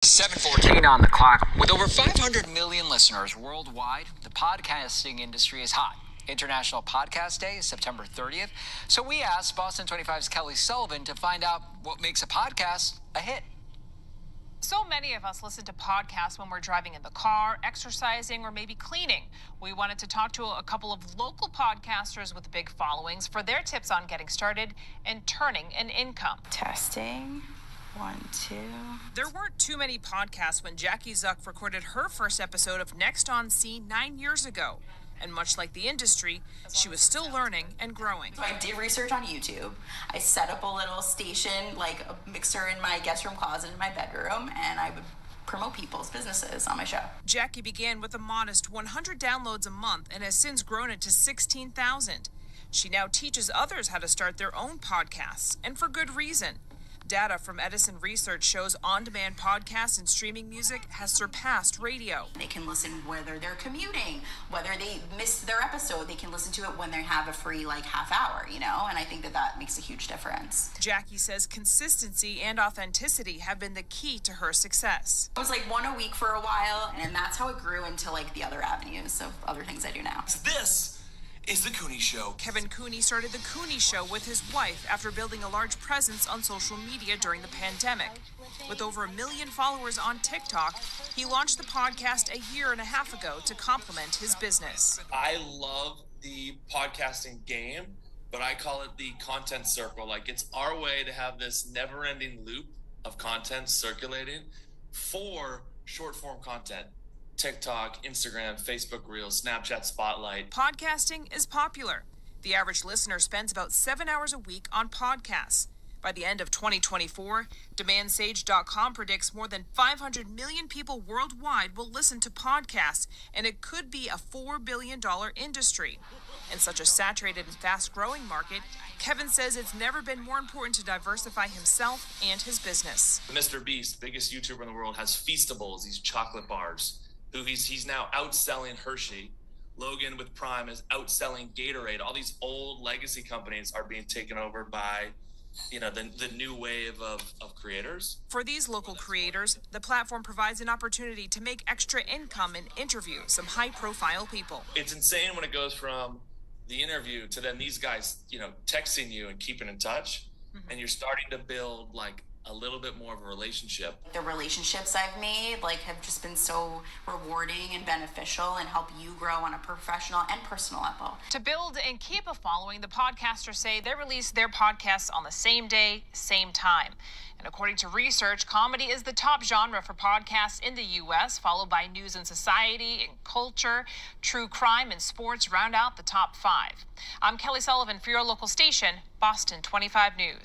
7:14 on the clock. With over 500 million listeners worldwide, the podcasting industry is hot. International Podcast Day is September 30th. So we asked Boston 25's Kelly Sullivan to find out what makes a podcast a hit. So many of us listen to podcasts when we're driving in the car, exercising, or maybe cleaning. We wanted to talk to a couple of local podcasters with big followings for their tips on getting started and turning an income. Testing. 1, 2. There weren't too many podcasts when Jackie Zuck recorded her first episode of Next on Scene 9 years ago. And much like the industry, she was still learning and growing. So I did research on YouTube. I set up a little station, like a mixer in my guest room closet in my bedroom, and I would promote people's businesses on my show. Jackie began with a modest 100 downloads a month and has since grown it to 16,000. She now teaches others how to start their own podcasts, and for good reason. Data from Edison Research shows on-demand podcasts and streaming music has surpassed radio. They can listen whether they're commuting, whether they missed their episode, they can listen to it when they have a free half hour, and I think that makes a huge difference. Jackie says consistency and authenticity have been the key to her success. It was one a week for a while, and that's how it grew into the other avenues of other things I do now. This is The Cooney Show. Kevin Cooney started The Cooney Show with his wife after building a large presence on social media during the pandemic. With over 1 million followers on TikTok, he launched the podcast a year and a half ago to complement his business. I love the podcasting game, but I call it the content circle. It's our way to have this never-ending loop of content circulating for short-form content. TikTok, Instagram, Facebook Reels, Snapchat Spotlight. Podcasting is popular. The average listener spends about 7 hours a week on podcasts. By the end of 2024, DemandSage.com predicts more than 500 million people worldwide will listen to podcasts, and it could be a $4 billion industry. In such a saturated and fast-growing market, Kevin says it's never been more important to diversify himself and his business. Mr. Beast, biggest YouTuber in the world, has Feastables, these chocolate bars. He's now outselling Hershey. Logan with Prime is outselling Gatorade. All these old legacy companies are being taken over by, the new wave of creators. For these local creators, the platform provides an opportunity to make extra income and interview some high-profile people. It's insane when it goes from the interview to then these guys, texting you and keeping in touch, and you're starting to build a little bit more of a relationship. The relationships I've made have just been so rewarding and beneficial and help you grow on a professional and personal level. To build and keep a following, the podcasters say they release their podcasts on the same day, same time. And according to research, comedy is the top genre for podcasts in the U.S., followed by news and society and culture. True crime and sports round out the top 5. I'm Kelly Sullivan for your local station, Boston 25 News.